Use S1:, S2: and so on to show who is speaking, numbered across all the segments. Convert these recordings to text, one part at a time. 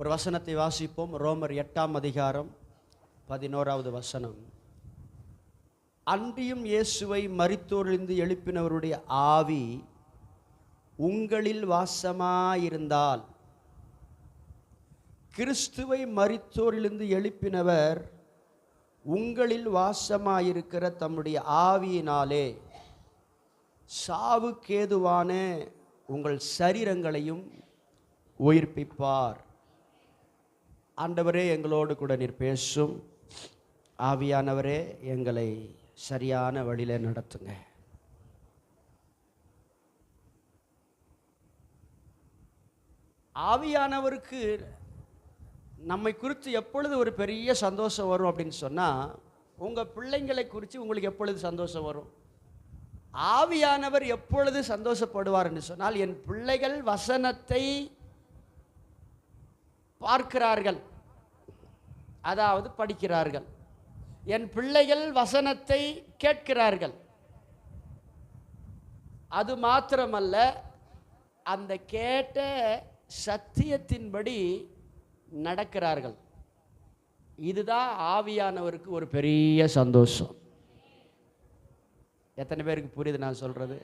S1: ஒரு வசனத்தை வாசிப்போம். ரோமர் 8ஆம் அதிகாரம் 11வது வசனம். அன்றியும் இயேசுவை மரித்தோரிலிருந்து எழுப்பினவருடைய ஆவி உங்களில் வாசமாயிருந்தால், கிறிஸ்துவை மரித்தோரிலிருந்து எழுப்பினவர் உங்களில் வாசமாயிருக்கிற தம்முடைய ஆவியினாலே சாவுக்கேதுவான உங்கள் சரீரங்களையும் உயிர்ப்பிப்பார். ஆண்டவரே, எங்களோடு கூட நீர் பேசும். ஆவியானவரே, எங்களை சரியான வழியில் நடத்துங்க. ஆவியானவருக்கு நம்மை குறித்து எப்பொழுது ஒரு பெரிய சந்தோஷம் வரும் அப்படின்னு சொன்னால், உங்கள் பிள்ளைங்களை குறித்து உங்களுக்கு எப்பொழுது சந்தோஷம் வரும்? ஆவியானவர் எப்பொழுது சந்தோஷப்படுவார் என்று சொன்னால், என் பிள்ளைகள் வசனத்தை பார்க்கிறார்கள், அதாவது படிக்கிறார்கள். என் பிள்ளைகள் வசனத்தை கேட்கிறார்கள். அது மாத்திரமல்ல, அந்த கேட்ட சத்தியத்தின்படி நடக்கிறார்கள். இதுதான் ஆவியானவருக்கு ஒரு பெரிய சந்தோஷம். எத்தனை பேருக்கு புரியுது நான் சொல்றது?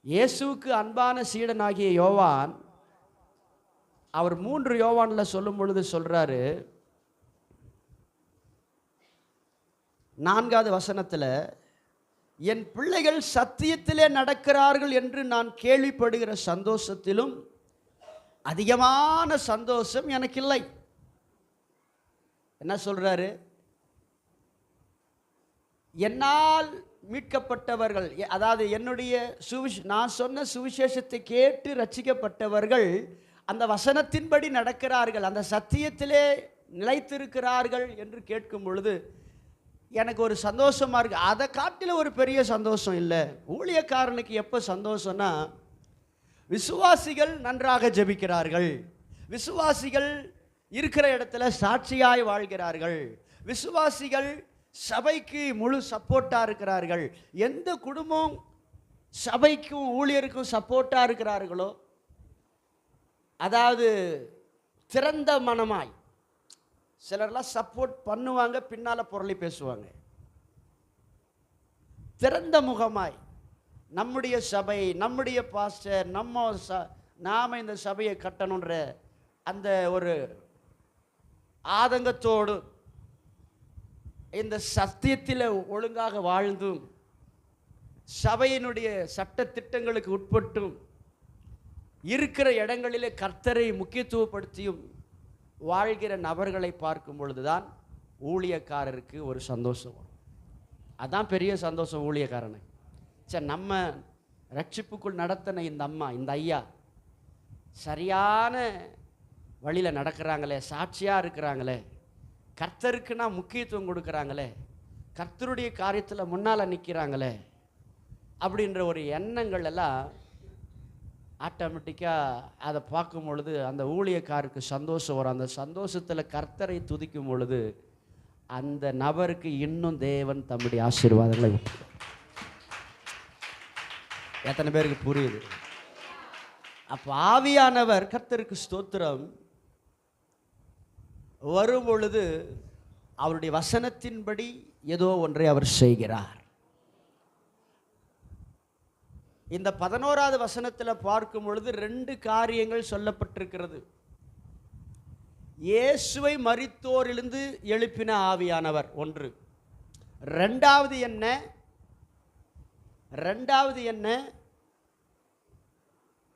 S1: இயேசுவுக்கு அன்பான சீடனாகிய யோவான், அவர் 3 யோவானில் சொல்லும் பொழுது சொல்றாரு, 4வது வசனத்தில், என் பிள்ளைகள் சத்தியத்திலே நடக்கிறார்கள் என்று நான் கேள்விப்படுகிற சந்தோஷத்திலும் அதிகமான சந்தோஷம் எனக்கு இல்லை. என்ன சொல்றாரு? என்னால் மீட்கப்பட்டவர்கள், அதாவது என்னுடைய நான் சொன்ன சுவிசேஷத்தை கேட்டு ரட்சிக்கப்பட்டவர்கள் அந்த வசனத்தின்படி நடக்கிறார்கள், அந்த சத்தியத்திலே நிலைத்திருக்கிறார்கள் என்று கேட்கும் பொழுது எனக்கு ஒரு சந்தோஷமா இருக்கு. அதை காட்டில ஒரு பெரிய சந்தோஷம் இல்லை. ஊழியக்காரனுக்கு எப்போ சந்தோஷம்னா, விசுவாசிகள் நன்றாக ஜெபிக்கிறார்கள், விசுவாசிகள் இருக்கிற இடத்துல சாட்சியாய் வாழ்கிறார்கள், விசுவாசிகள் சபைக்கு முழு சப்போர்ட்டாக இருக்கிறார்கள். எந்த குடும்பம் சபைக்கும் ஊழியருக்கும் சப்போர்ட்டாக இருக்கிறார்களோ, அதாவது திறந்த மனமாய், சிலர்லாம் சப்போர்ட் பண்ணுவாங்க, பின்னால் புரளி பேசுவாங்க. திறந்த முகமாய், நம்முடைய சபை, நம்முடைய பாஸ்டர், நாம் இந்த சபையை கட்டணுன்ற அந்த ஒரு ஆதங்கத்தோடு இந்த சத்தியத்தில் ஒழுங்காக வாழ்ந்தும் சபையினுடைய சட்ட திட்டங்களுக்கு உட்பட்டும் இருக்கிற இடங்களிலே கர்த்தரை முக்கியத்துவப்படுத்தியும் வாழ்கிற நபர்களை பார்க்கும் பொழுதுதான் ஊழியக்காரருக்கு ஒரு சந்தோஷம் வரும். அதான் பெரிய சந்தோஷம் ஊழியக்காரனுக்கு. சரி, நம்ம ரட்சிப்புக்குள் நடத்தின இந்த அம்மா, இந்த ஐயா சரியான வழியில் நடக்கிறாங்களே, சாட்சியாக இருக்கிறாங்களே, கர்த்தருக்குன்னா முக்கியத்துவம் கொடுக்குறாங்களே, கர்த்தருடைய காரியத்தில் முன்னால் நிற்கிறாங்களே அப்படின்ற ஒரு எண்ணங்கள் எல்லாம் ஆட்டோமேட்டிக்காக அதை பார்க்கும் பொழுது அந்த ஊழியக்காரருக்கு சந்தோஷம் வரும். அந்த சந்தோஷத்தில் கர்த்தரை துதிக்கும் பொழுது அந்த நபருக்கு இன்னும் தேவன் தம்முடைய ஆசீர்வாதங்களை விட்டு. எத்தனை பேருக்கு புரியுது? அப்போ ஆவியானவர், கர்த்தருக்கு ஸ்தோத்திரம், வரும் பொழுது அவருடைய வசனத்தின்படி ஏதோ ஒன்றை அவர் செய்கிறார். இந்த 11வது வசனத்தில் பார்க்கும் பொழுது 2 காரியங்கள் சொல்லப்பட்டிருக்கிறது. இயேசுவை மரித்தோரிலிருந்து எழுப்பின ஆவியானவர் ஒன்று. ரெண்டாவது என்ன?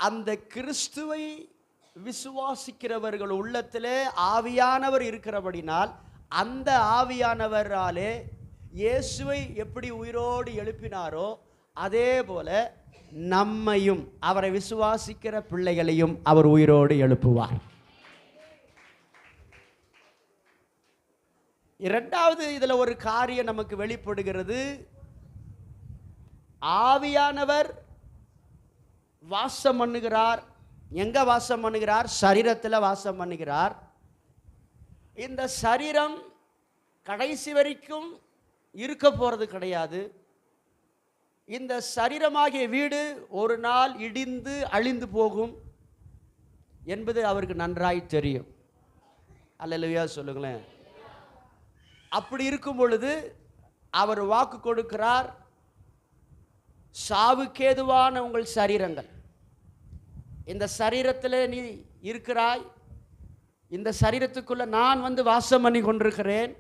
S1: அந்த கிறிஸ்துவை விசுவாசிக்கிறவர்கள் உள்ளத்திலே ஆவியானவர் இருக்கிறபடினால் அந்த ஆவியானவராலே இயேசுவை எப்படி உயிரோடு எழுப்பினாரோ அதே போல நம்மையும், அவரை விசுவாசிக்கிற பிள்ளைகளையும் அவர் உயிரோடு எழுப்புவார். இரண்டாவது இதில் ஒரு காரியம் நமக்கு வெளிப்படுகிறது. ஆவியானவர் வாசம் பண்ணுகிறார். எங்க வாசம் பண்ணுகிறார்? சரீரத்தில் வாசம் பண்ணுகிறார். இந்த சரீரம் கடைசி வரைக்கும் இருக்க போறது கிடையாது. இந்த சரீரமாகிய வீடு ஒரு நாள் இடிந்து அழிந்து போகும். என்பது அவருக்கு நன்றாய் தெரியும். அல்லேலூயா சொல்லுங்களேன். அப்படி இருக்கும் பொழுது அவர் வாக்கு கொடுக்கிறார், சாவுக்கேதுவான உங்கள் சரீரங்கள், இந்த சரீரத்தில் நீ இருக்கிறாய், இந்த சரீரத்துக்குள்ள நான் வந்து வாசம் பண்ணி கொண்டிருக்கிறேன்.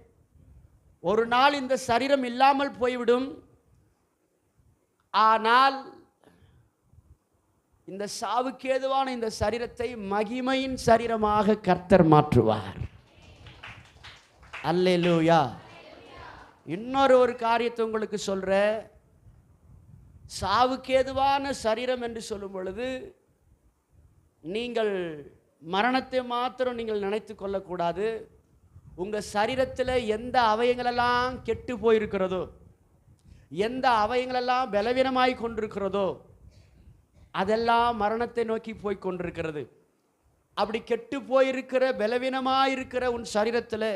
S1: ஒரு நாள் இந்த சரீரம் இல்லாமல் போய்விடும். ஆனால் இந்த சாவுக்கேதுவான இந்த சரீரத்தை மகிமையின் சரீரமாக கர்த்தர் மாற்றுவார். அல்லேலூயா. இன்னொரு காரியத்தை உங்களுக்கு சொல்றேன். சாவுக்கேதுவான சரீரம் என்று சொல்லும் பொழுது நீங்கள் மரணத்தை மாத்திரம் நீங்கள் நினைத்து கொள்ளக்கூடாது. உங்கள் சரீரத்தில் எந்த அவயங்களெல்லாம் கெட்டு போயிருக்கிறதோ, எந்த அவயங்களெல்லாம் பலவீனமாய் கொண்டிருக்கிறதோ, அதெல்லாம் மரணத்தை நோக்கி போய் கொண்டிருக்கிறது. அப்படி கெட்டு போயிருக்கிற பலவீனமாக இருக்கிற உன் சரீரத்தில்,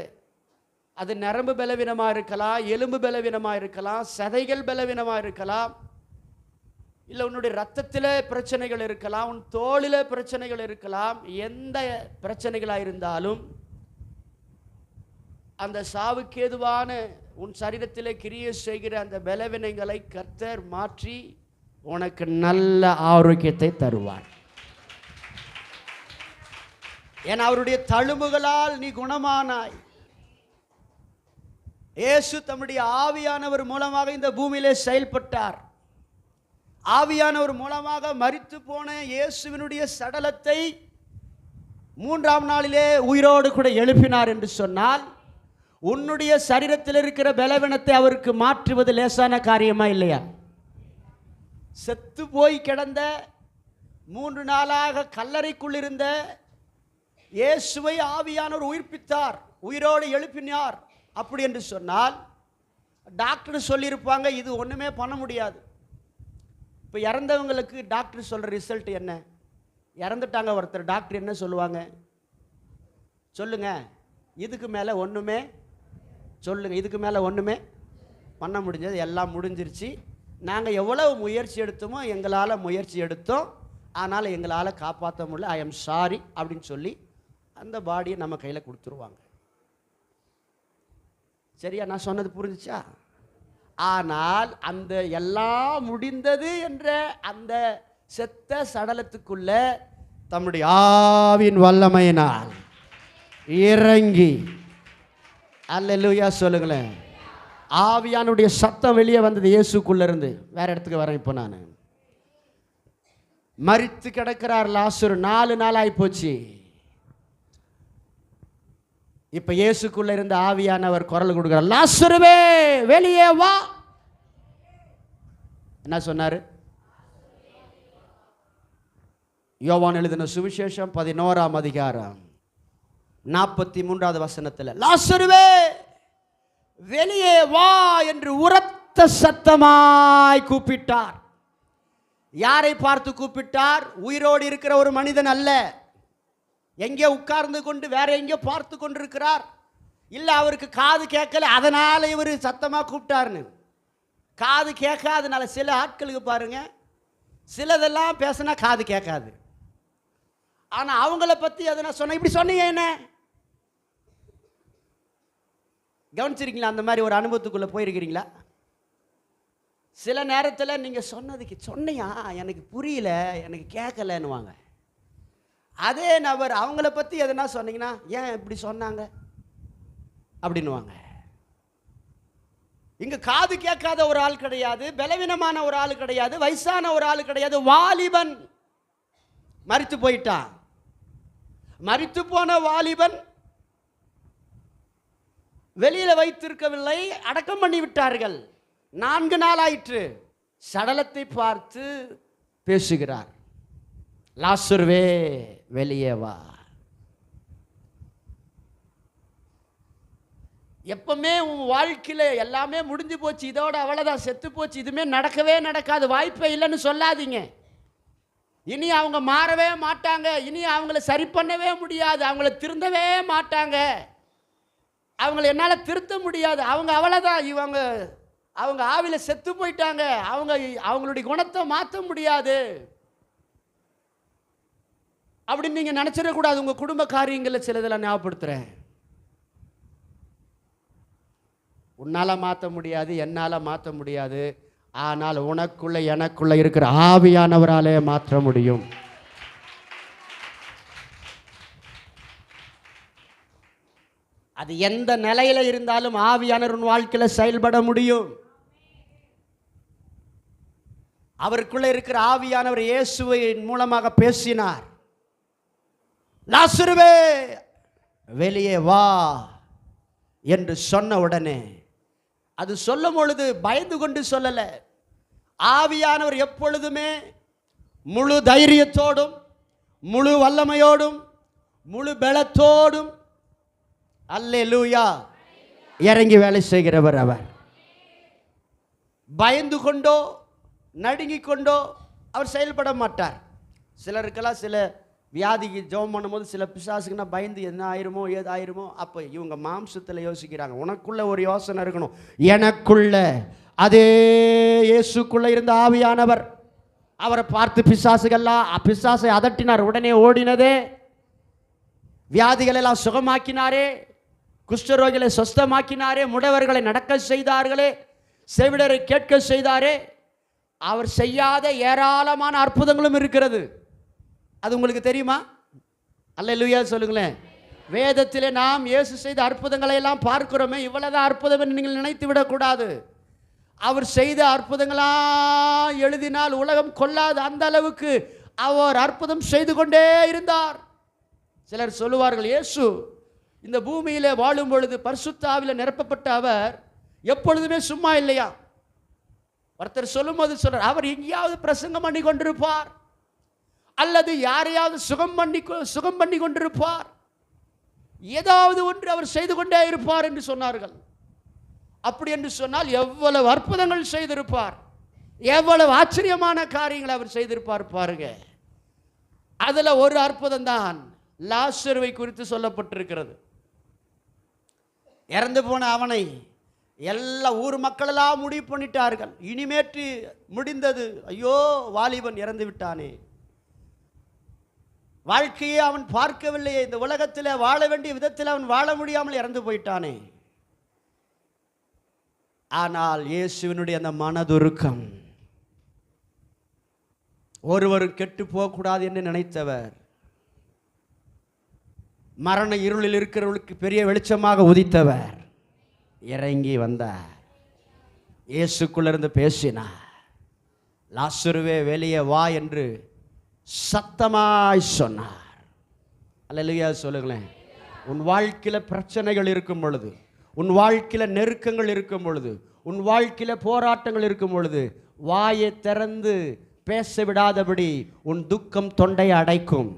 S1: அது நரம்பு பலவீனமாக இருக்கலாம், எலும்பு பலவீனமாக இருக்கலாம், சதைகள் பலவீனமாக இருக்கலாம், இல்லை உன்னுடைய ரத்தத்தில் பிரச்சனைகள் இருக்கலாம், உன் தோளில் பிரச்சனைகள் இருக்கலாம். எந்த பிரச்சனைகளாக இருந்தாலும் அந்த சாவுக்கேதுவான உன் சரீரத்தில் கிரியை செய்கிற அந்த பலவீனங்களை கர்த்தர் மாற்றி உனக்கு நல்ல ஆரோக்கியத்தை தருவார். ஏன்னா அவருடைய தழும்புகளால் நீ குணமானாய். இயேசு தம்முடைய ஆவியானவர் மூலமாக இந்த பூமியிலே செயல்பட்டார். ஆவியானவர் மூலமாக மரித்து போன இயேசுவினுடைய சடலத்தை 3ஆம் நாளிலே உயிரோடு கூட எழுப்பினார் என்று சொன்னால், உன்னுடைய சரீரத்தில் இருக்கிற பலவீனத்தை அவருக்கு மாற்றுவது லேசான காரியமா இல்லையா? செத்து போய் கிடந்த 3 நாளாக கல்லறைக்குள் இருந்த இயேசுவை ஆவியானவர் உயிர்ப்பித்தார், உயிரோடு எழுப்பினார். அப்படி என்று சொன்னால் டாக்டர் சொல்லியிருப்பாங்க, இது ஒன்றுமே பண்ண முடியாது. இப்போ இறந்தவங்களுக்கு டாக்டர் சொல்கிற ரிசல்ட் என்ன? இறந்துட்டாங்க ஒருத்தர், டாக்டர் என்ன சொல்லுவாங்க? சொல்லுங்க. இதுக்கு மேலே ஒன்றுமே சொல்லுங்க, இதுக்கு மேலே ஒன்றுமே பண்ண முடிஞ்சது, எல்லாம் முடிஞ்சிருச்சு. நாங்கள் எவ்வளவு முயற்சி எடுத்தோமோ எங்களால் முயற்சி எடுத்தோம், ஆனால் எங்களால் காப்பாற்ற முடியல, ஐ எம் சாரி அப்படின்னு சொல்லி அந்த பாடியை நம்ம கையில் கொடுத்துருவாங்க. சரியா? நான் சொன்னது புரிஞ்சிச்சா? ஆனால் அந்த எல்லாம் முடிந்தது என்ற அந்த செத்த சடலத்துக்குள்ள தம்முடைய ஆவியின் வல்லமையினால் இறங்கி, அல்லேலூயா சொல்லுங்களேன், ஆவியானுடைய சத்தம் வெளியே வந்தது இயேசுக்குள்ள இருந்து. வேற இடத்துக்கு வரேன். இப்போ நான் மரித்து கிடக்கிறார் லாசரு, 4 நாள் ஆகி போச்சு. இப்ப இயேசுக்குள்ள இருந்த ஆவியானவர் குரல் கொடுக்கிறார், லாசருவே வெளியே வா. என்ன சொன்னாரு? யோவான் எழுதின சுவிசேஷம் 11ஆம் அதிகாரம் 43வது வசனத்தில், லாசருவே வெளியே வா என்று உரத்த சத்தமாய் கூப்பிட்டார். யாரை பார்த்து கூப்பிட்டார்? உயிரோடு இருக்கிற ஒரு மனிதன் அல்ல, எங்கே உட்கார்ந்து கொண்டு வேற எங்கே பார்த்து கொண்டிருக்கிறார். இல்லை அவருக்கு காது கேட்கல, அதனால இவர் சத்தமாக கூப்பிட்டாருன்னு. காது கேட்காதனால சில ஆட்களுக்கு பாருங்க, சிலதெல்லாம் பேசினா காது கேட்காது. ஆனால் அவங்கள பற்றி எதனா சொன்ன, இப்படி சொன்னீங்க என்ன? கவனிச்சிருக்கீங்களா? அந்த மாதிரி ஒரு அனுபவத்துக்குள்ளே போயிருக்கிறீங்களா? சில நேரத்தில் நீங்கள் சொன்னதுக்கு சொன்னியா எனக்கு புரியல, எனக்கு கேட்கலன்னுவாங்க. அதே நபர் அவங்கள பற்றி எதனா சொன்னீங்கன்னா, ஏன் இப்படி சொன்னாங்க அப்படின்னுவாங்க. இங்கே காது கேட்காத ஒரு ஆள் கிடையாது, பலவீனமான ஒரு ஆள் கிடையாது, வயசான ஒரு ஆள் கிடையாது, வாலிபன் மரித்து போயிட்டான். மரித்து போன வாலிபன் வெளியில வைத்திருக்கவில்லை, அடக்கம் பண்ணி விட்டார்கள். 4 நாள் ஆயிற்று. சடலத்தை பார்த்து பேசுகிறார், லாசருவே வெளியே வா. எப்பவுமே உன் வாழ்க்கையில் எல்லாமே முடிஞ்சு போச்சு, இதோட அவ்வளோதான், செத்து போச்சு, இதுமே நடக்கவே நடக்காது, வாய்ப்பே இல்லைன்னு சொல்லாதீங்க. இனி அவங்க மாறவே மாட்டாங்க, இனி அவங்கள சரி பண்ணவே முடியாது, அவங்கள திருந்தவே மாட்டாங்க, அவங்கள என்னால் திருத்த முடியாது, அவங்க அவ்வளோதான், அவங்க ஆவியில் செத்து போயிட்டாங்க, அவங்களுடைய குணத்தை மாற்ற முடியாது. அப்படின்னு நீங்க நினைச்சிடக்கூடாது. உங்க குடும்ப காரியங்களை சிலதெல்லாம் ஞாபகப்படுத்துறேன். உன்னால மாற்ற முடியாது, என்னால மாற்ற முடியாது. ஆனால் உனக்குள்ள எனக்குள்ள இருக்கிற ஆவியானவராலே மாற்ற முடியும். அது எந்த நிலையில இருந்தாலும் ஆவியானவர் வாழ்க்கையில செயல்பட முடியும். அவருக்குள்ள இருக்கிற ஆவியானவர் இயேசுவின் மூலமாக பேசினார். லாசருவே வெளியே வா என்று சொன்ன உடனே, அது சொல்லும் பொழுது பயந்து கொண்டு சொல்லல. ஆவியானவர் எப்பொழுதுமே முழு தைரியத்தோடும் முழு வல்லமையோடும் முழு பலத்தோடும் அல்லேலூயா இறங்கி வேலை செய்கிறவர். அவர் பயந்து கொண்டோ நடுங்கிக் கொண்டோ அவர் செயல்பட மாட்டார். சிலருக்கெல்லாம் சில வியாதிக்கு ஜெபம் பண்ணும்போது சில பிசாசுக்குன்னா பயந்து என்ன ஆயிருமோ ஏதாயிருமோ. அப்போ இவங்க மாம்சத்தில் யோசிக்கிறாங்க. உனக்குள்ள ஒரு யோசனை இருக்கணும். எனக்குள்ள அதே இயேசுக்குள்ள இருந்த ஆவியானவர் அவரை பார்த்து பிசாசை அதட்டினார். உடனே ஓடினதே. வியாதிகளை எல்லாம் சுகமாக்கினாரே, குஷ்டரோகிகளை சொஸ்தமாக்கினாரே, முடவர்களை நடக்க செய்தார்களே, செவிடரை கேட்க செய்தாரே. அவர் செய்யாத ஏராளமான அற்புதங்களும் இருக்கிறது. அது உங்களுக்கு தெரியுமா? அல்லேலூயா சொல்லுங்களேன். வேதத்திலே நாம் இயேசு செய்த அற்புதங்களை எல்லாம் பார்க்கிறோமே, இவ்வளவுதான் அற்புதம் என்று நீங்கள் நினைத்து விடக்கூடாது. அவர் செய்த அற்புதங்களாம் எழுதினால் உலகம் கொள்ளாது. அந்த அளவுக்கு அவர் அற்புதம் செய்து கொண்டே இருந்தார். சிலர் சொல்லுவார்கள், இயேசு இந்த பூமியிலே வாழும் பொழுது பரிசுத்த ஆவியிலே நிரப்பப்பட்ட அவர் எப்பொழுதுமே சும்மா இல்லையா. ஒருத்தர் சொல்லும் போது சொல்றார், அவர் எங்கேயாவது பிரசங்கம் பண்ணி கொண்டிருப்பார், அல்லது யாரையாவது சுகம் பண்ணி கொண்டிருப்பார், ஏதாவது ஒன்று அவர் செய்து கொண்டே இருப்பார் என்று சொன்னார்கள். அப்படி என்று சொன்னால் எவ்வளவு அற்புதங்கள் செய்திருப்பார், எவ்வளவு ஆச்சரியமான காரியங்களை அவர் செய்திருப்பார் பாருங்க. அதுல ஒரு அற்புதம் தான் லாசருவை குறித்து சொல்லப்பட்டிருக்கிறது. இறந்து போன அவனை எல்லா ஊர் மக்கள் எல்லாம் முடிவு பண்ணிட்டார்கள். இனிமேற்று முடிந்தது, ஐயோ வாலிபன் இறந்து விட்டானே, வாழ்க்கையை அவன் பார்க்கவில்லையே, இந்த உலகத்தில் வாழ வேண்டிய விதத்தில் அவன் வாழ முடியாமல் இறந்து போயிட்டானே. ஆனால் இயேசுவினுடைய அந்த மனதுருக்கம், ஒருவரும் கெட்டு போகக்கூடாது என்று நினைத்தவர், மரண இருளில் இருக்கிறவர்களுக்கு பெரிய வெளிச்சமாக உதித்தவர், இறங்கி வந்தார். இயேசுக்குள்ள இருந்து பேசினார். லாசருவே வெளியே வா என்று சத்தமாய் சொன்னார். அல்லேலூயா சொல்லுங்களேன். உன் வாழ்க்கையில் பிரச்சனைகள் இருக்கும் பொழுது, உன் வாழ்க்கையில் நெருக்கங்கள் இருக்கும் பொழுது, உன் வாழ்க்கையில் போராட்டங்கள் இருக்கும் பொழுது, வாயை திறந்து பேச விடாதபடி உன் துக்கம் தொண்டையை அடைக்கும்.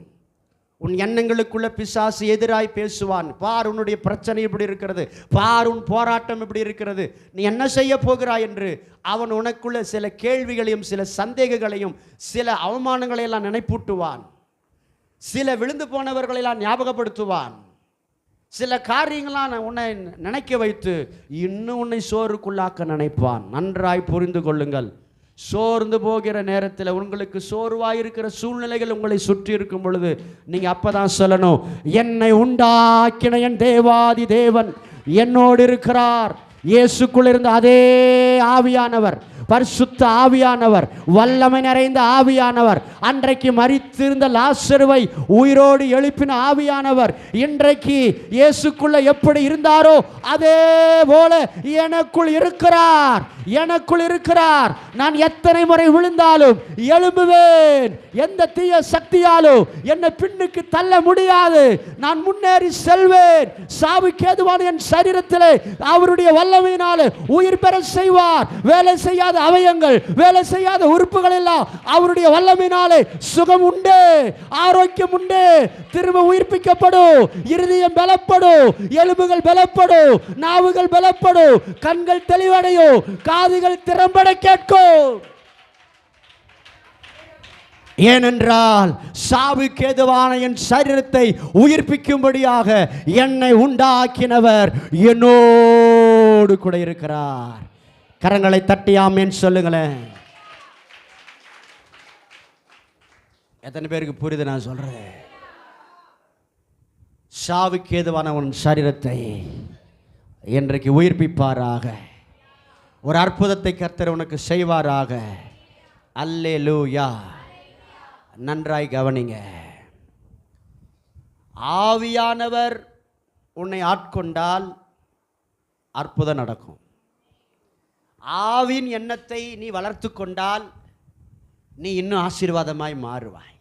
S1: உன் எண்ணங்களுக்குள்ள பிசாசு எதிராய் பேசுவான். பார் உன்னுடைய பிரச்சனை இப்படி இருக்கிறது, பார் உன் போராட்டம் இப்படி இருக்கிறது, நீ என்ன செய்ய போகிறாய் என்று அவன் உனக்குள்ள சில கேள்விகளையும் சில சந்தேகங்களையும் சில அவமானங்களையெல்லாம் நினைப்பூட்டுவான். சில விழுந்து போனவர்களெல்லாம் ஞாபகப்படுத்துவான். சில காரியங்களாம் உன்னை நினைக்க வைத்து இன்னும் உன்னை சோறுக்குள்ளாக்க நினைப்பான். நன்றாய் புரிந்து கொள்ளுங்கள். சோர்ந்து போகிற நேரத்தில், உங்களுக்கு சோர்வாயிருக்கிற சூழ்நிலைகள் உங்களை சுற்றி இருக்கும் பொழுது, நீங்கள் அப்போ தான் சொல்லணும், என்னை உண்டாக்கின என் தேவாதி தேவன் என்னோடு இருக்கிறார். இயேசுக்குள் இருந்த அதே ஆவியானவர், பரிசுத்த ஆவியானவர், வல்லமை நிறைந்த ஆவியானவர், அன்றைக்கு மரித்திருந்த லாசருவை உயிரோடு எழுப்பின ஆவியானவர் இன்றைக்கு இயேசுக்குள்ள எப்படி இருந்தாரோ அதே போல எனக்குள் இருக்கிறார். எனக்குள் இருக்கிறார். நான் எத்தனை முறை விழுந்தாலும் எழும்புவேன். எந்த தீய சக்தியாலும் என்னை பின்னுக்கு தள்ள முடியாது. நான் முன்னேறி செல்வேன். சாவுக்கு ஏதுவான என் சரீரத்திலே அவருடைய வல்லமையினாலே உயிர் பெற செய்வார். வேலை செய்யாத அவயங்கள், வேலை செய்யாத உறுப்புகள் எல்லாம் அவருடைய வல்லமையினாலே சுகம் உண்டு, ஆரோக்கியம் உண்டு, திரும்ப உயிர்ப்பிக்கப்படும். இருதயம் பலப்படும், எலும்புகள் பலப்படும், நாவுகள் பலப்படும், கண்கள் தெளிவடையும், காதுகள் திறம்பட கேட்கும். ஏனென்றால் சாவுக்கு ஏதுவான என் சரீரத்தை உயிர்ப்பிக்கும்படியாக என்னை உண்டாக்கினவர் என்னோடு கூட இருக்கிறார். கரங்களை தட்டி ஆமென் சொல்லுங்களேன். எத்தனை பேருக்கு புரியுது நான் சொல்றேன்? சாவுக்கு ஏதுவான உன் சரீரத்தை இன்றைக்கு உயிர்ப்பிப்பாராக. ஒரு அற்புதத்தை கர்த்தர் உனக்கு செய்வாராக. அல்லேலூயா. நன்றாய் கவனிங்க. ஆவியானவர் உன்னை ஆட்கொண்டால் அற்புதம் நடக்கும். ஆவின் எண்ணத்தை நீ வளர்த்து கொண்டால் நீ இன்னும் ஆசீர்வாதமாய் மாறுவாய்.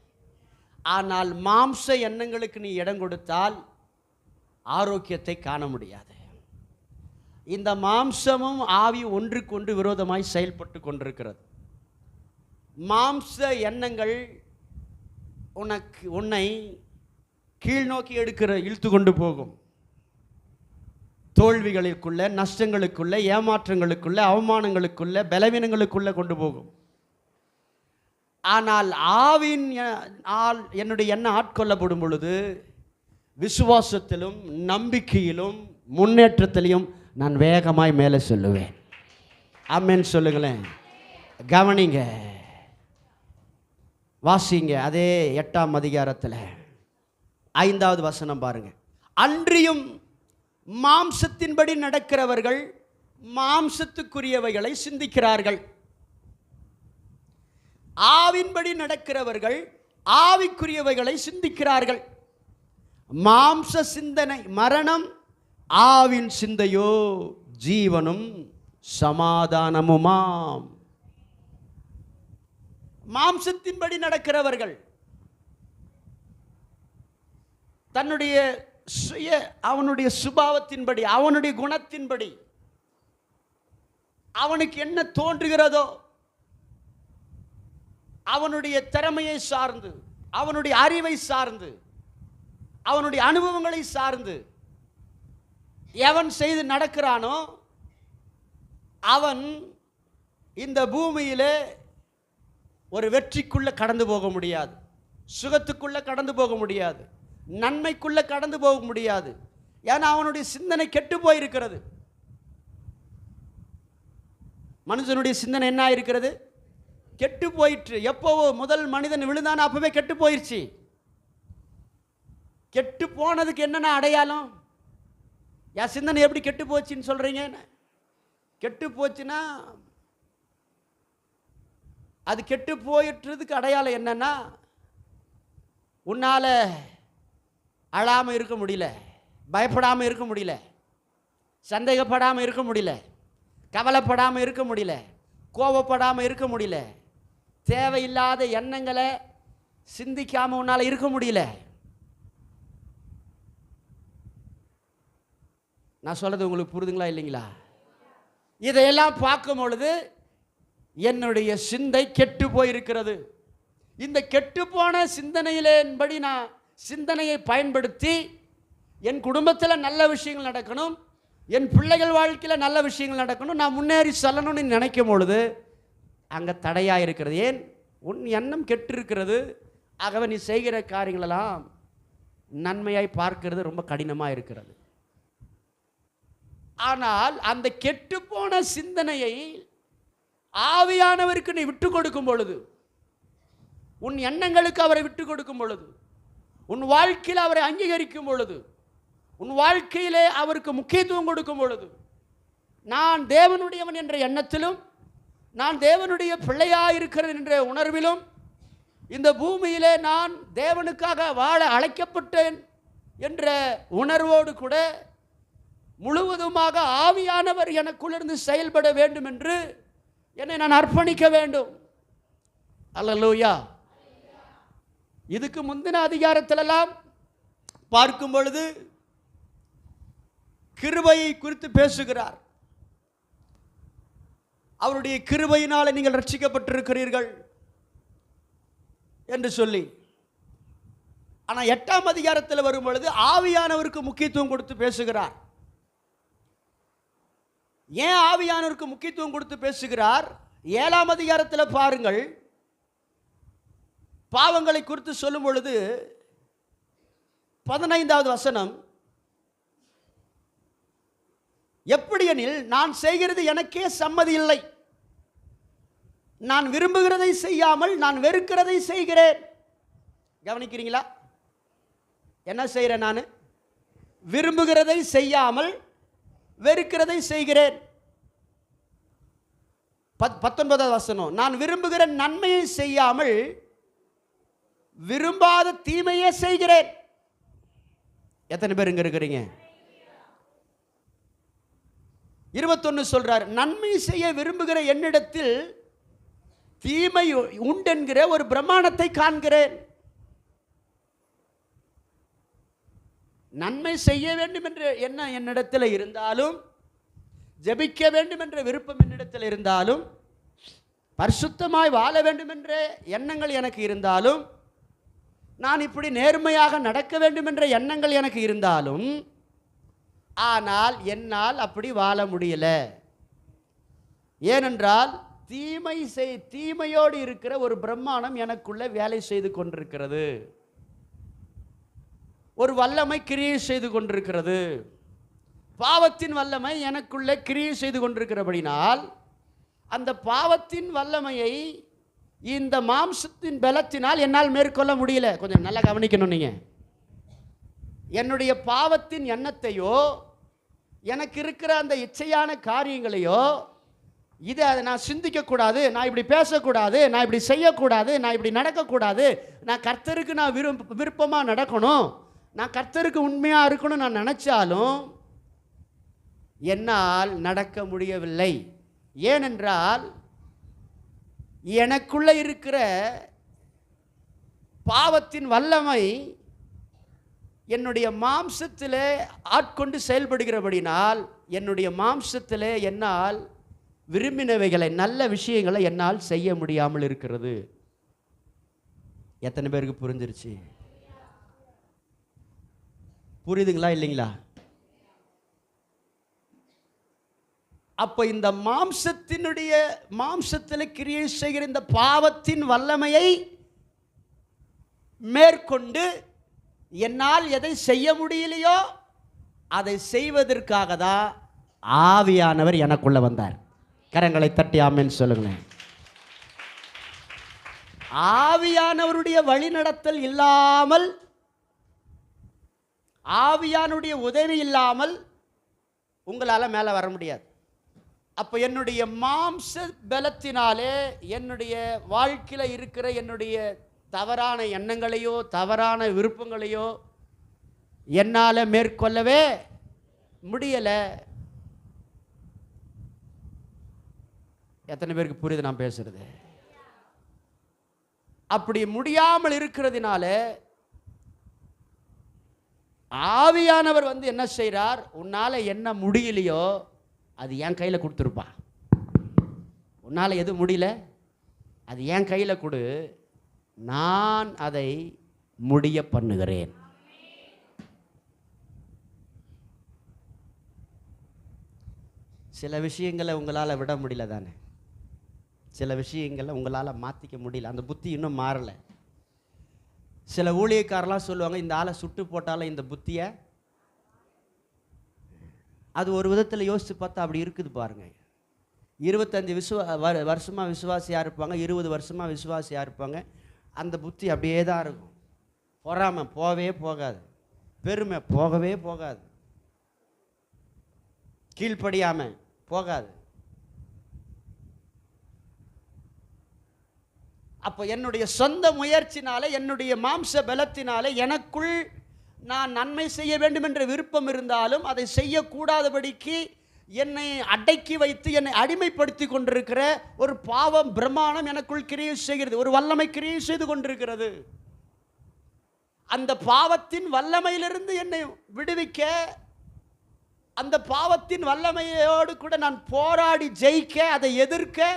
S1: ஆனால் மாம்ச எண்ணங்களுக்கு நீ இடம் கொடுத்தால் ஆரோக்கியத்தை காண முடியாது. இந்த மாம்சமும் ஆவி ஒன்றுக்கொன்று விரோதமாய் செயல்பட்டு கொண்டிருக்கிறது. மாம்ச எண்ணங்கள் உன்னை கீழ்நோக்கி இழுத்து கொண்டு போகும். தோல்விகளுக்குள்ள, நஷ்டங்களுக்குள்ள, ஏமாற்றங்களுக்குள்ள, அவமானங்களுக்குள்ள, பலவீனங்களுக்குள்ள கொண்டு போகும். ஆனால் ஆவின் என்னுடைய எண்ணம் ஆட்கொள்ளப்படும் பொழுது விசுவாசத்திலும் நம்பிக்கையிலும் முன்னேற்றத்திலையும் நான் வேகமாய் மேலே சொல்லுவேன். ஆமென் சொல்லுங்களேன். கவனிங்க, வாசிங்க. அதே 8ஆம் அதிகாரத்தில் 5வது வசனம் பாருங்க. அன்றியும் மாம்சத்தின்படி நடக்கிறவர்கள் மாம்சத்துக்குரியவைகளை சிந்திக்கிறார்கள், ஆவின்படி நடக்கிறவர்கள் ஆவிக்குரியவைகளை சிந்திக்கிறார்கள். மாம்ச சிந்தனை மரணம், ஆவின் சிந்தையோ ஜீவனும் சமாதானமுமாம். மாம்சத்தின்படி நடக்கிறவர்கள் தன்னுடைய அவனுடைய சுபாவத்தின்படி, அவனுடைய குணத்தின்படி, அவனுக்கு என்ன தோன்றுகிறதோ, அவனுடைய திறமையை சார்ந்து, அவனுடைய அறிவை சார்ந்து, அவனுடைய அனுபவங்களை சார்ந்து எவன் செய்து நடக்கிறானோ அவன் இந்த பூமியிலே ஒரு வெற்றிக்குள்ள கடந்து போக முடியாது, சுகத்துக்குள்ள கடந்து போக முடியாது, நன்மைக்குள்ள கடந்து போக முடியாது. ஏன்னா அவனுடைய சிந்தனை கெட்டு போயிருக்கிறது. மனுஷனுடைய சிந்தனை என்ன இருக்கிறது? கெட்டு போயிற்று. எப்போவோ முதல் மனிதன் விழுந்தான அப்பவே கெட்டு போயிடுச்சு. கெட்டு போனதுக்கு என்னென்ன அடையாளம்? என் சிந்தனை எப்படி கெட்டு போச்சுன்னு சொல்றீங்க? கெட்டு போச்சுன்னா அது கெட்டு போயிட்டுறதுக்கு அடையாளம் என்னன்னா, உன்னால அழாமல் இருக்க முடியல, பயப்படாமல் இருக்க முடியல, சந்தேகப்படாமல் இருக்க முடியல, கவலைப்படாமல் இருக்க முடியல, கோபப்படாமல் இருக்க முடியல, தேவையில்லாத எண்ணங்களை சிந்திக்காமல் உன்னால் இருக்க முடியல. நான் சொல்றது உங்களுக்கு புரிதுங்களா இல்லைங்களா? இதையெல்லாம் பார்க்கும் பொழுது என்னுடைய சிந்தை கெட்டு போயிருக்கிறது. இந்த கெட்டு போன சிந்தனையின்படி நான் சிந்தனையை பயன்படுத்தி என் குடும்பத்தில் நல்ல விஷயங்கள் நடக்கணும், என் பிள்ளைகள் வாழ்க்கையில் நல்ல விஷயங்கள் நடக்கணும், நான் முன்னேறி செல்லணும்னு நினைக்கும் பொழுது அங்கே தடையாக இருக்கிறது. ஏன்? உன் எண்ணம் கெட்டு இருக்கிறது. ஆகவே நீ செய்கிற காரியங்களெல்லாம் நன்மையாய் பார்க்கிறது ரொம்ப கடினமாக இருக்கிறது. ஆனால் அந்த கெட்டு போன சிந்தனையை ஆவியானவருக்கு நீ விட்டு கொடுக்கும் பொழுது, உன் எண்ணங்களுக்கு அவரை விட்டு கொடுக்கும் பொழுது, உன் வாழ்க்கையில் அவரை அங்கீகரிக்கும் பொழுது, உன் வாழ்க்கையிலே அவருக்கு முக்கியத்துவம் கொடுக்கும் பொழுது, நான் தேவனுடையவன் என்ற எண்ணத்திலும், நான் தேவனுடைய பிள்ளையாயிருக்கிறேன் என்ற உணர்விலும், இந்த பூமியிலே நான் தேவனுக்காக வாழ அழைக்கப்பட்டேன் என்ற உணர்வோடு கூட முழுவதுமாக ஆவியானவர் எனக்குள்ளிருந்து செயல்பட வேண்டும் என்று என்னை நான் அர்ப்பணிக்க வேண்டும். அல்லேலூயா. இதுக்கு முந்தின அதிகாரத்திலெல்லாம் பார்க்கும் பொழுது கிருபையை குறித்து பேசுகிறார். அவருடைய கிருபையினால நீங்கள் ரட்சிக்கப்பட்டிருக்கிறீர்கள் என்று சொல்லி. ஆனால் 8ஆம் அதிகாரத்தில் வரும் பொழுது ஆவியானவருக்கு முக்கியத்துவம் கொடுத்து பேசுகிறார். ஏன் ஆவியானவருக்கு முக்கியத்துவம் கொடுத்து பேசுகிறார்? 7ஆம் அதிகாரத்தில் பாருங்கள், பாவங்களை குறித்து சொல்லும் பொழுது 15வது வசனம், எப்படியெனில் நான் செய்கிறது எனக்கே சம்மதி இல்லை, நான் விரும்புகிறதை செய்யாமல் நான் வெறுக்கிறதை செய்கிறேன். கவனிக்கிறீங்களா? என்ன செய்கிறேன்? நான் விரும்புகிறதை செய்யாமல் வெறுக்கிறதை செய்கிறேன். 19வது வசனம், நான் விரும்புகிற நன்மையை செய்யாமல் விரும்பாத தீமையே செய்கிறேன். எத்தனை பேர் இங்க இருக்கிறீங்க? 21 சொல்றார், நன்மை செய்ய விரும்புகிற என்னிடத்தில் தீமை உண்டென்கிற ஒரு பிரமாணத்தை காண்கிறேன். நன்மை செய்ய வேண்டும் என்ற எண்ணம் என்னிடத்தில் இருந்தாலும், ஜெபிக்க வேண்டும் என்ற விருப்பம் என்னிடத்தில் இருந்தாலும், பரிசுத்தமாய் வாழ வேண்டும் என்ற எண்ணங்கள் எனக்கு இருந்தாலும், நான் இப்படி நேர்மையாக நடக்க வேண்டும் என்ற எண்ணங்கள் எனக்கு இருந்தாலும், ஆனால் என்னால் அப்படி வாழ முடியல. ஏனென்றால் தீமையோடு இருக்கிற ஒரு பிரமாணம் எனக்குள்ள வேலை செய்து கொண்டிருக்கிறது. ஒரு வல்லமை கிரியை செய்து கொண்டிருக்கிறது. பாவத்தின் வல்லமை எனக்குள்ள கிரியை செய்து கொண்டிருக்கிறபடினால் அந்த பாவத்தின் வல்லமையை இந்த மாம்சத்தின் பலத்தினால் என்னால் மேற்கொள்ள முடியல. கொஞ்சம் நல்லா கவனிக்கணும். நீங்க என்னுடைய பாவத்தின் எண்ணத்தையோ எனக்கு இருக்கிற அந்த இச்சையான காரியங்களையோ இதை நான் சிந்திக்கக்கூடாது, நான் இப்படி பேசக்கூடாது, நான் இப்படி செய்யக்கூடாது, நான் இப்படி நடக்கக்கூடாது, நான் கர்த்தருக்கு நான் விருப்பமாக நடக்கணும், நான் கர்த்தருக்கு உண்மையாக இருக்கணும் நான் நினச்சாலும் என்னால் நடக்க முடியவில்லை. ஏனென்றால் எனக்குள்ள இருக்கிற பாவத்தின் வல்லமை என்னுடைய மாம்சத்தில் ஆட்கொண்டு செயல்படுகிறபடினால் என்னுடைய மாம்சத்தில் என்னால் விரும்பினவைகளை, நல்ல விஷயங்களை என்னால் செய்ய முடியாமல் இருக்கிறது. எத்தனை பேருக்கு புரிஞ்சிருச்சு? புரியுதுங்களா இல்லைங்களா? அப்போ இந்த மாம்சத்தில் கிரியை செய்கிற இந்த பாவத்தின் வல்லமையை மேற்கொண்டு என்னால் எதை செய்ய முடியலையோ அதை செய்வதற்காக தான் ஆவியானவர் எனக்குள்ள வந்தார். கரங்களை தட்டி ஆமென் சொல்லுங்களேன். ஆவியானவருடைய வழிநடத்தல் இல்லாமல், ஆவியானுடைய உதவி இல்லாமல் உங்களால் மேலே வர முடியாது. அப்போ என்னுடைய மாம்ச பலத்தினாலே என்னுடைய வாழ்க்கையில் இருக்கிற என்னுடைய தவறான எண்ணங்களையோ தவறான விருப்பங்களையோ என்னால் மேற்கொள்ளவே முடியலை. எத்தனை பேருக்கு புரியுது நான் பேசுறது? அப்படி முடியாமல் இருக்கிறதுனால ஆவியானவர் வந்து என்ன செய்கிறார், உன்னால் என்ன முடியலையோ அது என் கையில் கொடுத்துருப்பா. உன்னால் எது முடியல அது என் கையில் கொடு, நான் அதை முடிய பண்ணுகிறேன். சில விஷயங்களை உங்களால் விட முடியல தானே, சில விஷயங்களை உங்களால் மாற்றிக்க முடியல, அந்த புத்தி இன்னும் மாறலை. சில ஊழியக்காரெலாம் சொல்லுவாங்க, இந்த ஆளை சுட்டு போட்டாலும் இந்த புத்தியை, அது ஒரு விதத்தில் யோசித்து பார்த்தா அப்படி இருக்குது பாருங்கள். 25 வருஷமாக விசுவாசியாக இருப்பாங்க, 20 வருஷமாக விசுவாசியாக இருப்பாங்க, அந்த புத்தி அப்படியே தான் இருக்கும். பொறாமை போகவே போகாது, பெருமை போகவே போகாது, கீழ்ப்படியாமல் போகாது. அப்போ என்னுடைய சொந்த முயற்சினால, என்னுடைய மாம்ச பலத்தினால எனக்குள் நான் நன்மை செய்ய வேண்டும் என்ற விருப்பம் இருந்தாலும் அதை செய்யக்கூடாதபடிக்கு என்னை அடக்கி வைத்து என்னை அடிமைப்படுத்தி கொண்டிருக்கிற ஒரு பாவம் பிரமாணம் எனக்குள் கிரியை செய்கிறது, ஒரு வல்லமை கிரியை செய்து கொண்டிருக்கிறது. அந்த பாவத்தின் வல்லமையிலிருந்து என்னை விடுவிக்க, அந்த பாவத்தின் வல்லமையோடு கூட நான் போராடி ஜெயிக்க, அதை எதிர்க்க.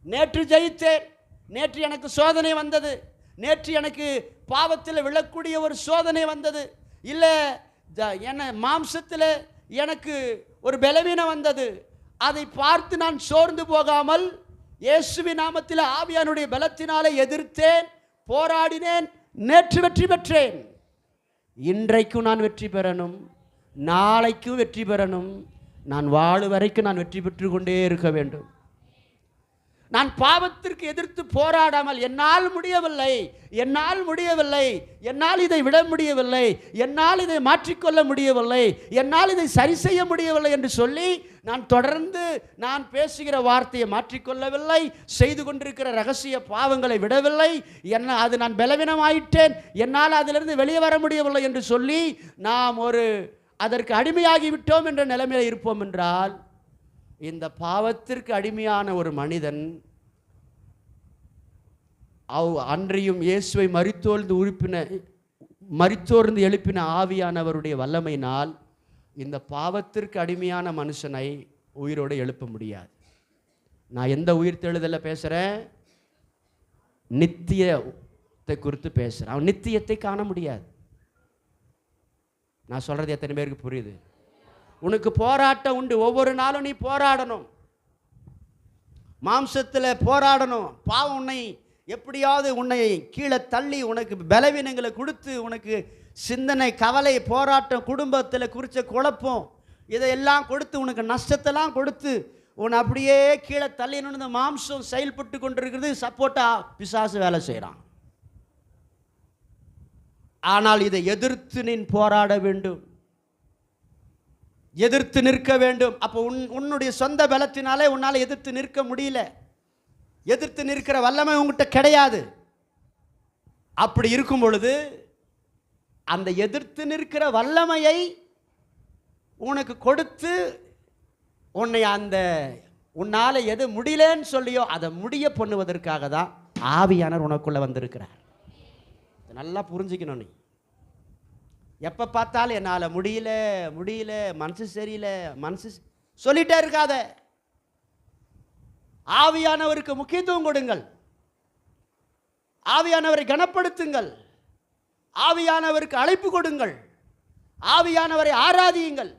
S1: நேற்று ஜெயித்தேன், நேற்று எனக்கு சோதனை வந்தது, நேற்று எனக்கு பாவத்தில் விழக்கூடிய ஒரு சோதனை வந்தது, இல்லை என்ன மாம்சத்தில் எனக்கு ஒரு பலவீனம் வந்தது. அதை பார்த்து நான் சோர்ந்து போகாமல் இயேசுவின் நாமத்தில் ஆவியானுடைய பலத்தினாலே எதிர்த்தேன், போராடினேன், நேற்று வெற்றி பெற்றேன். இன்றைக்கும் நான் வெற்றி பெறணும், நாளைக்கும் வெற்றி பெறணும், நான் வாழும் வரைக்கும் நான் வெற்றி பெற்று கொண்டே இருக்க வேண்டும். நான் பாவத்திற்கு எதிர்த்து போராடாமல் என்னால் முடியவில்லை, என்னால் முடியவில்லை, என்னால் இதை விட முடியவில்லை, என்னால் இதை மாற்றிக்கொள்ள முடியவில்லை, என்னால் இதை சரி செய்ய முடியவில்லை என்று சொல்லி நான் தொடர்ந்து நான் பேசுகிற வார்த்தையை மாற்றிக்கொள்ளவில்லை, செய்து கொண்டிருக்கிற ரகசிய பாவங்களை விடவில்லை, என்ன அது நான் பலவீனமாயிட்டேன், என்னால் அதிலிருந்து வெளியே வர முடியவில்லை என்று சொல்லி நாம் அதற்கு அடிமையாகிவிட்டோம் என்ற நிலைமையில் இருப்போம் என்றால், இந்த பாவத்திற்கு அடிமையான ஒரு மனிதன் அன்றையும் இயேசுவை மரித்தோர்ந்து எழுப்பின ஆவியானவருடைய வல்லமையினால் இந்த பாவத்திற்கு அடிமையான மனுஷனை உயிரோடு எழுப்ப முடியாது. நான் எந்த உயிர்த்தெழுதலில் பேசுகிறேன்? நித்தியத்தை குறித்து பேசுகிறேன். அவன் நித்தியத்தை காண முடியாது. நான் சொல்கிறது எத்தனை பேருக்கு புரியுது? உனக்கு போராட்டம் உண்டு. ஒவ்வொரு நாளும் நீ போராடணும், மாம்சத்தில் போராடணும். பாவம் உன்னை எப்படியாவது உன்னை கீழே தள்ளி உனக்கு பலவீனங்களை கொடுத்து, உனக்கு சிந்தனை, கவலை, போராட்டம், குடும்பத்தில் குறித்த குழப்பம், இதையெல்லாம் கொடுத்து உனக்கு நஷ்டத்தெல்லாம் கொடுத்து உன்னை அப்படியே கீழே தள்ளினு இந்த மாம்சம் செயல்பட்டு கொண்டிருக்கிறது. சப்போர்ட்டா பிசாசு வேலை செய்கிறான். ஆனால் இதை எதிர்த்து நீ போராட வேண்டும், எதிர்த்து நிற்க வேண்டும். அப்போ உன்னுடைய சொந்த பலத்தினாலே உன்னால் எதிர்த்து நிற்க முடியல. எதிர்த்து நிற்கிற வல்லமை உங்ககிட்ட கிடையாது. அப்படி இருக்கும் பொழுது அந்த எதிர்த்து நிற்கிற வல்லமையை உனக்கு கொடுத்து உன்னை உன்னால் எது முடியலன்னு சொல்லியோ அதை முடிய பண்ணுவதற்காக தான் ஆவியானவர் உனக்குள்ளே வந்திருக்கிறார். நல்லா புரிஞ்சுக்கணும். நீ எப்போ பார்த்தாலும் என்னால் முடியல, மனசு சரியில்லை, மனசு சொல்லிட்டே இருக்காத. ஆவியானவருக்கு முக்கியத்துவம் கொடுங்கள், ஆவியானவரை கனப்படுத்துங்கள், ஆவியானவருக்கு அழைப்பு கொடுங்கள், ஆவியானவரை ஆராதியுங்கள்,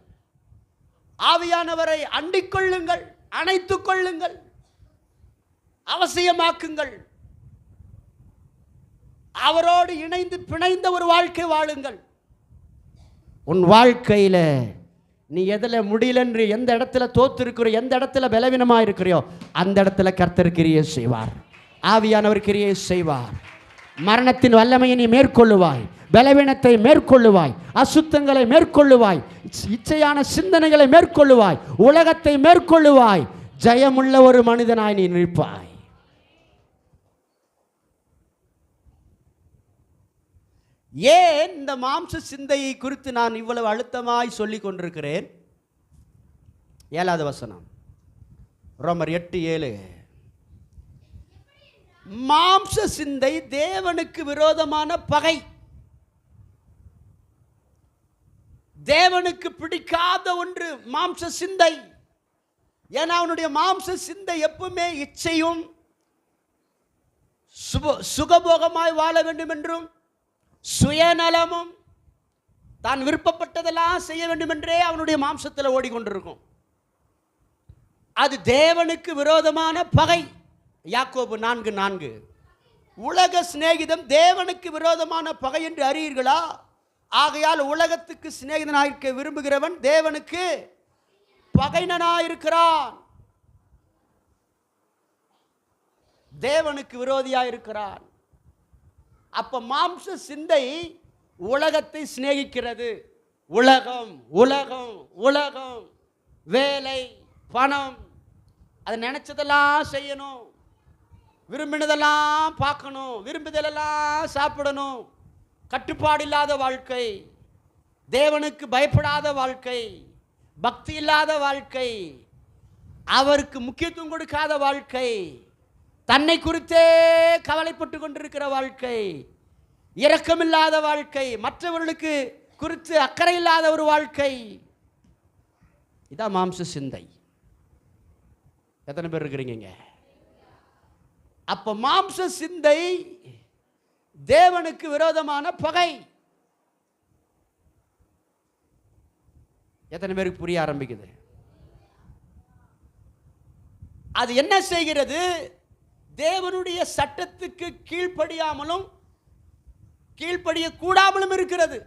S1: ஆவியானவரை அண்டிக் கொள்ளுங்கள், அணைத்துக் கொள்ளுங்கள், அவசியமாக்குங்கள். அவரோடு இணைந்து பிணைந்த ஒரு வாழ்க்கை வாழுங்கள். உன் வாழ்க்கையில் நீ எதில் முடியலன்று, எந்த இடத்துல தோத்து இருக்கிறோ, எந்த இடத்துல பலவீனமாக இருக்கிறியோ அந்த இடத்துல கர்த்தர் கிரியை செய்வார், ஆவியானவர் கிரியை செய்வார். மரணத்தின் வல்லமையை நீ மேற்கொள்ளுவாய், பலவீனத்தை மேற்கொள்ளுவாய், அசுத்தங்களை மேற்கொள்ளுவாய், இச்சையான சிந்தனைகளை மேற்கொள்ளுவாய், உலகத்தை மேற்கொள்ளுவாய். ஜெயமுள்ள ஒரு மனிதனாய் நீ நிற்பாய். ஏன் இந்த மாம்ச சிந்தையை குறித்து நான் இவ்வளவு அழுத்தமாய் சொல்லிக் கொண்டிருக்கிறேன்? 7வது வசனம், ரோமர் 8:7. மாம்ச சிந்தை தேவனுக்கு விரோதமான பகை. தேவனுக்கு பிடிக்காத ஒன்று மாம்ச சிந்தை. ஏன்னா அவனுடைய மாம்ச சிந்தை எப்பவுமே இச்சையும் சுகபோகமாய் வாழ வேண்டும் என்றும், சுயநலமும், தான் விருப்பப்பட்டதெல்லாம் செய்ய வேண்டும் என்றே அவனுடைய மாம்சத்தில் ஓடிக்கொண்டிருக்கும். அது தேவனுக்கு விரோதமான பகை. யாக்கோபு 4:4. உலக சிநேகிதம் தேவனுக்கு விரோதமான பகை என்று அறியீர்களா? ஆகையால் உலகத்துக்கு சிநேகிதனாயிருக்க விரும்புகிறவன் தேவனுக்கு பகைஞனாயிருக்கிறான், தேவனுக்கு விரோதியாயிருக்கிறான். அப்ப மாம்ச சிந்தை உலகத்தை சிநேகிக்கிறது. உலகம் உலகம் உலகம், வேலை, பணம், அதை நினைச்சதெல்லாம் செய்யணும், விரும்பினதெல்லாம் பார்க்கணும், விரும்பினதெல்லாம் சாப்பிடணும், கட்டுப்பாடு இல்லாத வாழ்க்கை, தேவனுக்கு பயப்படாத வாழ்க்கை, பக்தி இல்லாத வாழ்க்கை, அவருக்கு முக்கியத்துவம் கொடுக்காத வாழ்க்கை, தன்னை குறித்தே கவலைப்பட்டு கொண்டிருக்கிற வாழ்க்கை, இரக்கமில்லாத வாழ்க்கை, மற்றவர்களுக்கு குறித்து அக்கறை இல்லாத ஒரு வாழ்க்கை. இதான் மாம்ச சிந்தை. எத்தனை பேர் இருக்கிறீங்க? அப்ப மாம்ச சிந்தை தேவனுக்கு விரோதமான பகை. எத்தனை பேருக்கு புரிய ஆரம்பிக்குது? அது என்ன செய்கிறது? தேவனுடைய சட்டத்துக்கு கீழ்ப்படியாமலும் கீழ்ப்படிய கூடாமலும் இருக்கிறது.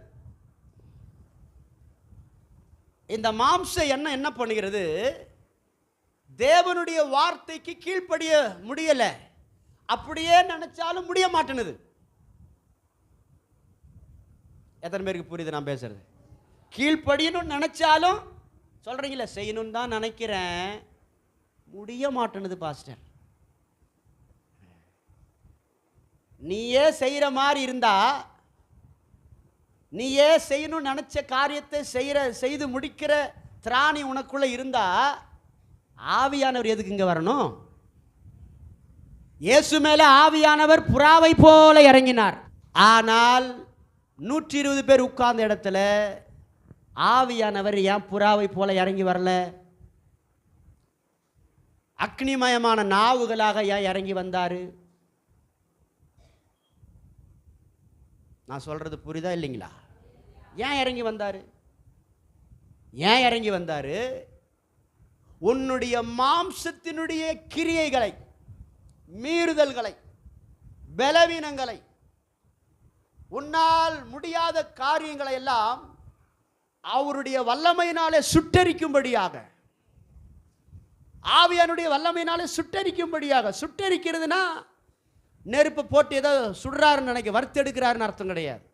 S1: இந்த மாம்ச எண்ணம் என்ன பண்ணுகிறது? தேவனுடைய வார்த்தைக்கு கீழ்ப்படிய முடியல. அப்படியே நினைச்சாலும் முடிய மாட்டேனுது. எத்தனை பேருக்கு புரியுது நான் பேசுறது? கீழ்ப்படியணும்னு நினைச்சாலும் சொல்றீங்களா, செய்யணும்னு தான் நினைக்கிறேன், முடிய மாட்டேனுது பாஸ்டர். நீயே செய்யற மாதிரி இருந்தா, நீயே செய்யணும்னு நினைச்ச காரியத்தை செய்து முடிக்கிற திராணி உனக்குள்ள இருந்தா, ஆவியானவர் எதுக்கு இங்க வரணும்? இயேசு மேல ஆவியானவர் புறாவை போல இறங்கினார். ஆனால் 120 பேர் உட்கார்ந்த இடத்துல ஆவியானவர் ஏன் புறாவை போல இறங்கி வரல? அக்னிமயமான நாவுகளாக ஏன் இறங்கி வந்தாரு? நான் சொல்றது புரியுதா இல்லைங்களா? ஏன் இறங்கி வந்தாரு? ஏன் இறங்கி வந்தாரு? உன்னுடைய மாம்சத்தினுடைய கிரியைகளை, மீறுதல்களை, பலவீனங்களை, உன்னால் முடியாத காரியங்களை எல்லாம் அவருடைய வல்லமையினாலே சுட்டரிக்கும்படியாக, ஆவியானுடைய வல்லமையினாலே சுட்டரிக்கும்படியாக. சுட்டரிக்கிறதுனா நெருப்பு போட்டு ஏதோ சுடுறாருன்னு நினைக்க, வறுத்தெடுக்கிறாருன்னு அர்த்தம் கிடையாது.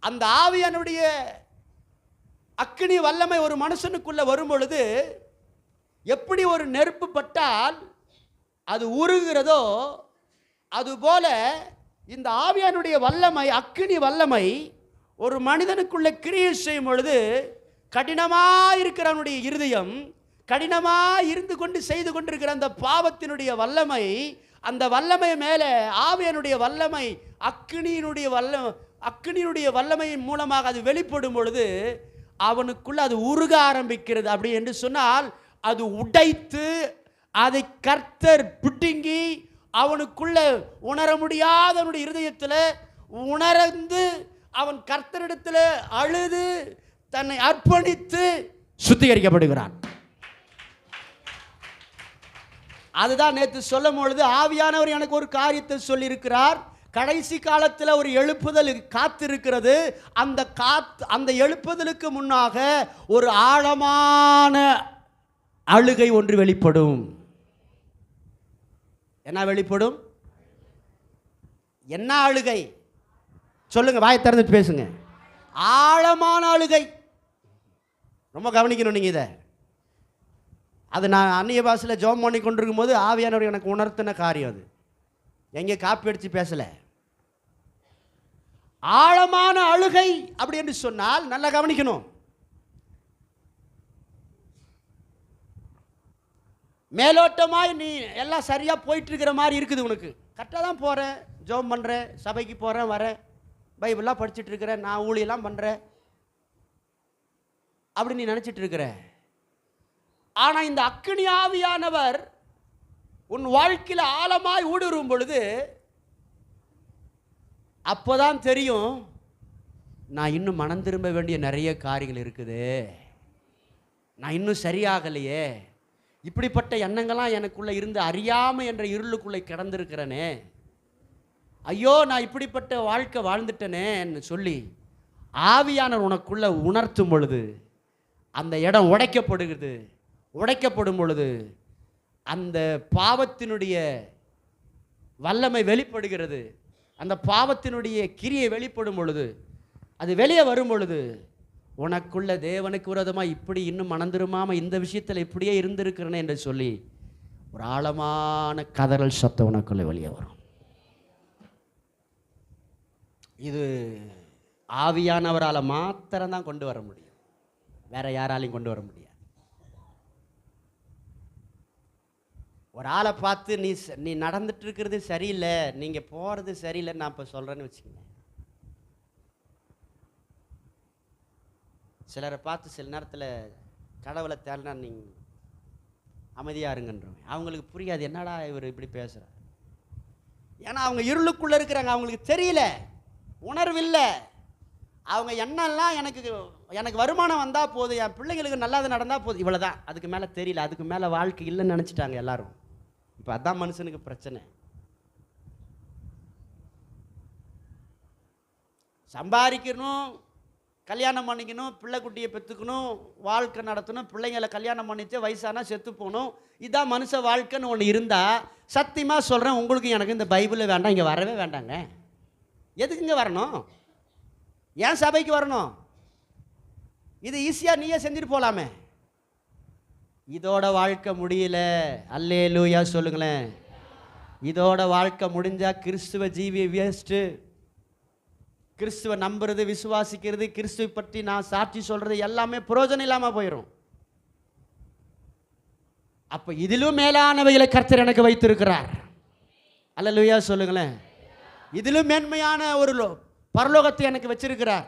S1: அந்த ஆவியானுடைய அக்கினி வல்லமை ஒரு மனுஷனுக்குள்ள வரும் பொழுது, எப்படி ஒரு நெருப்பு பட்டால் அது உருகிறதோ அதுபோல இந்த ஆவியானுடைய வல்லமை, அக்கினி வல்லமை ஒரு மனிதனுக்குள்ள கிரியை செய்யும் பொழுது, கடினமாக இருக்கிறவனுடைய இருதயம், கடினமாக இருந்து கொண்டு செய்து கொண்டிருக்கிற அந்த பாவத்தினுடைய வல்லமை, அந்த வல்லமை மேலே ஆவியானுடைய வல்லமை, அக்கினியினுடைய வல்லமையின் மூலமாக அது வெளிப்படும் பொழுது அவனுக்குள்ள அது உருக ஆரம்பிக்கிறது. அப்படி என்று சொன்னால் அது உடைத்து, அதை கர்த்தர் பிடுங்கி அவனுக்குள்ள உணர முடியாத அவனுடைய இருதயத்தில் உணர்ந்து அவன் கர்த்தரிடத்தில் அழுது தன்னை அர்ப்பணித்து சுத்திகரிக்கப்படுகிறான். அதுதான் நேற்று சொல்லும் பொழுது ஆவியானவர் எனக்கு ஒரு காரியத்தை சொல்லியிருக்கிறார். கடைசி காலத்தில் ஒரு எழுப்புதல் காத்திருக்கிறது. அந்த எழுப்புதலுக்கு முன்னாக ஒரு ஆழமான அழுகை ஒன்று வெளிப்படும். என்ன வெளிப்படும்? என்ன அழுகை? சொல்லுங்க, வாயை திறந்துட்டு பேசுங்க. ஆழமான அழுகை. ரொம்ப கவனிக்கணும் நீங்க இதை. அது நான் அந்நிய பாஷையில் ஜெபம் பண்ணி கொண்டிருக்கும் போது ஆவியானவர் எனக்கு உணர்த்தின காரியம். அது எங்கே காப்பி அடிச்சு பேசல. ஆழமான அழுகை அப்படி என்று சொன்னால் நல்லா கவனிக்கணும். மேலோட்டமாய் நீ எல்லாம் சரியா போயிட்டு இருக்கிற மாதிரி இருக்குது. உனக்கு கரெக்டாக தான் போகிறேன், ஜெபம் பண்ணுறேன், சபைக்கு போகிறேன், வரேன், பைபிள்லாம் படிச்சுட்டு இருக்கிறேன், நான் ஊழியெல்லாம் பண்ணுறேன் அப்படி நீ நினச்சிட்டு இருக்கிற. ஆனால் இந்த அக்கினி ஆவியானவர் உன் வாழ்க்கையில் ஆழமாய் ஊடுருவும் பொழுது அப்போதான் தெரியும், நான் இன்னும் மனம் திரும்ப வேண்டிய நிறைய காரியங்கள் இருக்குது, நான் இன்னும் சரியாகலையே, இப்படிப்பட்ட எண்ணங்கள்லாம் எனக்குள்ளே இருந்து அறியாமல் என்ற இருளுக்குள்ளே கிடந்திருக்கிறேனே, ஐயோ நான் இப்படிப்பட்ட வாழ்க்கை வாழ்ந்துட்டேனேன்னு சொல்லி ஆவியானவர் உனக்குள்ள உணர்த்தும் பொழுது அந்த இடம் உடைக்கப்படுகிறது. உடைக்கப்படும் பொழுது அந்த பாவத்தினுடைய வல்லமை வெளிப்படுகிறது. அந்த பாவத்தினுடைய கிரியை வெளிப்படும் பொழுது, அது வெளியே வரும் பொழுது உனக்குள்ள தேவனுக்கு விரோதமாக இப்படி இன்னும் மனந்திருமாமல் இந்த விஷயத்தில் இப்படியே இருந்திருக்கிறேனே என்று சொல்லி ஒரு ஆழமான கதறல் சத்தம் உனக்குள்ள வெளியே வரும். இது ஆவியானவரால் மாத்திரம்தான் கொண்டு வர முடியும், வேற யாராலையும் கொண்டு வர முடியாது. ஒரு ஆளை பார்த்து நீ நடந்துட்டு இருக்கிறது சரியில்லை, நீங்கள் போகிறது சரியில்லைன்னு நான் இப்போ சொல்கிறேன்னு வச்சுக்கோங்க. சிலரை பார்த்து சில நேரத்தில் கடவுளை தேடினா நீங்கள் அமைதியாக இருங்கன்றவங்க. அவங்களுக்கு புரியாது, என்னடா இவர் இப்படி பேசுகிறார். ஏன்னா அவங்க இருளுக்குள்ளே இருக்கிறாங்க, அவங்களுக்கு தெரியல, உணர்வில்லை. அவங்க எண்ணெல்லாம் எனக்கு வருமானம் வந்தால் போதும், என் பிள்ளைங்களுக்கு நல்லது நடந்தால் போதும், இவ்வளோதான், அதுக்கு மேலே தெரியல, அதுக்கு மேலே வாழ்க்கை இல்லைன்னு நினச்சிட்டாங்க எல்லாரும். இப்போ அதான் மனுஷனுக்கு பிரச்சனை. சம்பாதிக்கணும், கல்யாணம் பண்ணிக்கணும், பிள்ளை குட்டியை பெற்றுக்கணும், வாழ்க்கை நடத்தணும், பிள்ளைங்களை கல்யாணம் பண்ணிட்டு வயசானா செத்து போகணும், இதான் மனுஷ வாழ்க்கைன்னு ஒன்று இருந்தால் சத்தியமாக சொல்கிறேன், உங்களுக்கு எனக்கு இந்த பைபிளில் வேண்டாம், இங்கே வரவே வேண்டாங்க. எதுக்குங்க வரணும்? ஏன் சபைக்கு வரணும்? இது ஈஸியாக நீயே செஞ்சுட்டு போகலாமே. இதோட வாழ்க்கை முடியல, அல்லேலூயா சொல்லுங்களேன். இதோட வாழ்க்கை முடிஞ்சால் கிறிஸ்துவ ஜீவி வேஸ்ட்டு. கிறிஸ்துவ நம்புறது, விசுவாசிக்கிறது, கிறிஸ்துவை பற்றி நான் சாட்சி சொல்கிறது எல்லாமே பிரயோஜனம் இல்லாமல் போயிடும். அப்போ இதிலும் மேலானவைகளை கர்த்தர் எனக்கு வைத்திருக்கிறார். அல்லேலூயா சொல்லுங்களேன். இதிலும் மேன்மையான ஒரு பரலோகத்தை எனக்கு வச்சிருக்கிறார்.